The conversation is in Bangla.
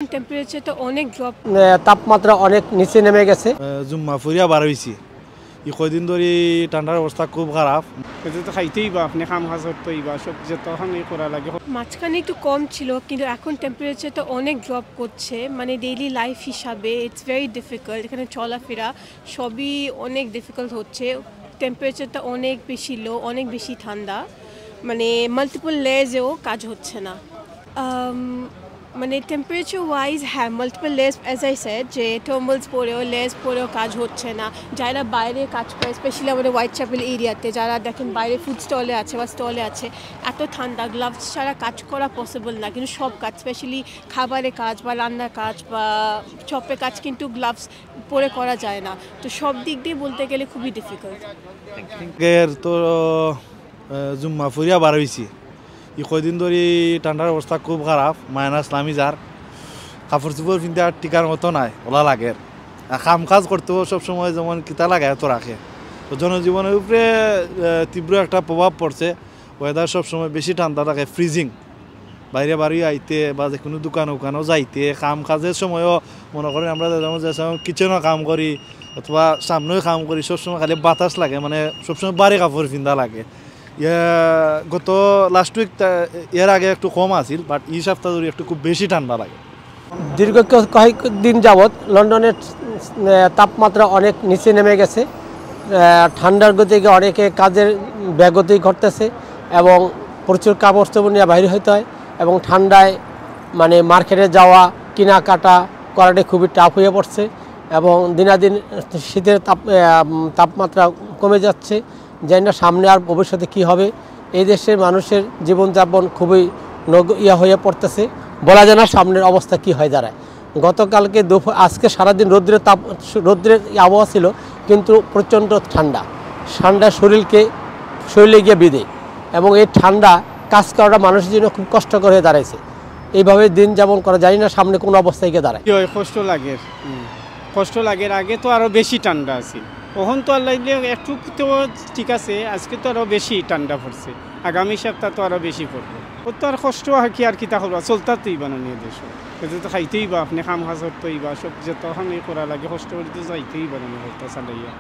টেম্পারেচার তো অনেক ড্রপ, তাপমাত্রা অনেক নিচে নেমে গেছে। জুম্মা ফুরিয়া বার হয়েছি ই কয়দিন ধরে ঠান্ডার অবস্থা খুব খারাপ। তো খাইতেই বা আপনি খাম খাজ করতেই বা সব যতক্ষণ করা লাগে। মাঝখানে একটু কম ছিল কিন্তু এখন টেম্পারেচার তো অনেক ড্রপ করছে, মানে ডেইলি লাইফ হিসাবে ইটস ভেরি ডিফিকাল্ট। এখানে চলাফেরা সবই অনেক ডিফিকাল্ট হচ্ছে। টেম্পারেচারটা অনেক বেশি লো, অনেক বেশি ঠান্ডা, মানে মাল্টিপল লেয়ার্সেও কাজ হচ্ছে না। মানে টেম্পারেচার ওয়াইজ হ্যাঁ multiple layers as I said, যে থার্মালস পরেও লেয়ার্স পরেও কাজ হচ্ছে না। যারা বাইরে কাজ করে স্পেশালি আমাদের হোয়াইট চ্যাপেল এরিয়াতে, যারা দেখেন বাইরে ফুড স্টলে আছে বা স্টলে আছে, এত ঠান্ডা গ্লাভস ছাড়া কাজ করা পসিবল না। কিন্তু সব কাজ স্পেশালি খাবারের কাজ বা রান্নার কাজ বা চপের কাজ কিন্তু গ্লাভস পরে করা যায় না। তো সব দিক দিয়ে বলতে গেলে খুবই ডিফিকাল্ট। তো জুম্মা ফুরিয়া বার হয়েছি ই কয়দিন ধরে ঠান্ডার অবস্থা খুব খারাপ, মাইনাস নামি যার কাপড় চোপড় পিনতে আর টিকার মতো নাই, ওলা লাগে। কাম কাজ করতেও সবসময় যেমন কিতা লাগে এত রাখে। তো জনজীবনের উপরে তীব্র একটা প্রভাব পড়ছে। ওয়েদার সবসময় বেশি ঠান্ডা থাকে, ফ্রিজিং। বাইরে বাড়ি আইতে বা যে কোনো দোকানও যাইতে, কাম কাজের সময়ও মনে করেন আমরা যেমন কিচেনও কাম করি অথবা সামনেও কাম করি, সবসময় খালি বাতাস লাগে, মানে সবসময় বাড়ি কাপড় পিন্ধা লাগে। গত লাস্ট উইক এর আগে একটু কম আছিল, বাট এই সপ্তাহ ধরে একটু খুব বেশি ঠান্ডা লাগে। দীর্ঘ কয়েকদিন যাবৎ লন্ডনের তাপমাত্রা অনেক নিচে নেমে গেছে। ঠান্ডার গতিকে অনেকে কাজের ব্যাগতি ঘটতেছে এবং প্রচুর কাপড় চোপড় নিয়ে বাইরে হইতে হয় এবং ঠান্ডায় মানে মার্কেটে যাওয়া কেনাকাটা করাটা খুবই টাফ হয়ে পড়ছে এবং দিনাদিন শীতের তাপমাত্রা কমে যাচ্ছে। জানি না সামনে আর ভবিষ্যতে কী হবে। এই দেশের মানুষের জীবনযাপন খুবই হয়ে পড়তেছে, বলা যায় না সামনের অবস্থা কি হয় দাঁড়ায়। গতকালকে আজকে সারাদিন রৌদ্রের আবহাওয়া ছিল, কিন্তু প্রচণ্ড ঠান্ডা শরীরে গিয়ে বিঁধে এবং এই ঠান্ডা কাজ করাটা মানুষের জন্য খুব কষ্টকর হয়ে দাঁড়াইছে। এইভাবে দিন যাপন করা, জানি না সামনে কোন অবস্থায় গিয়ে দাঁড়ায়। কষ্ট লাগে আগে তো আরো বেশি ঠান্ডা আছে, ওখান তো আল্লাহ একটু তো ঠিক আছে, আজকে তো আরো বেশি ঠান্ডা পড়ছে, আগামী সপ্তাহ তো আরো বেশি পড়বে। ও তো আর কষ্ট হয় কি আর কিতা করবা, চলতাতেই বা না নিয়ে দেশ, তো খাইতেই বা আপনি খাম খাজ করতেই বা সব যতক্ষণ করা লাগে কষ্ট করে তো যাইতেই বা না চালাইয়া।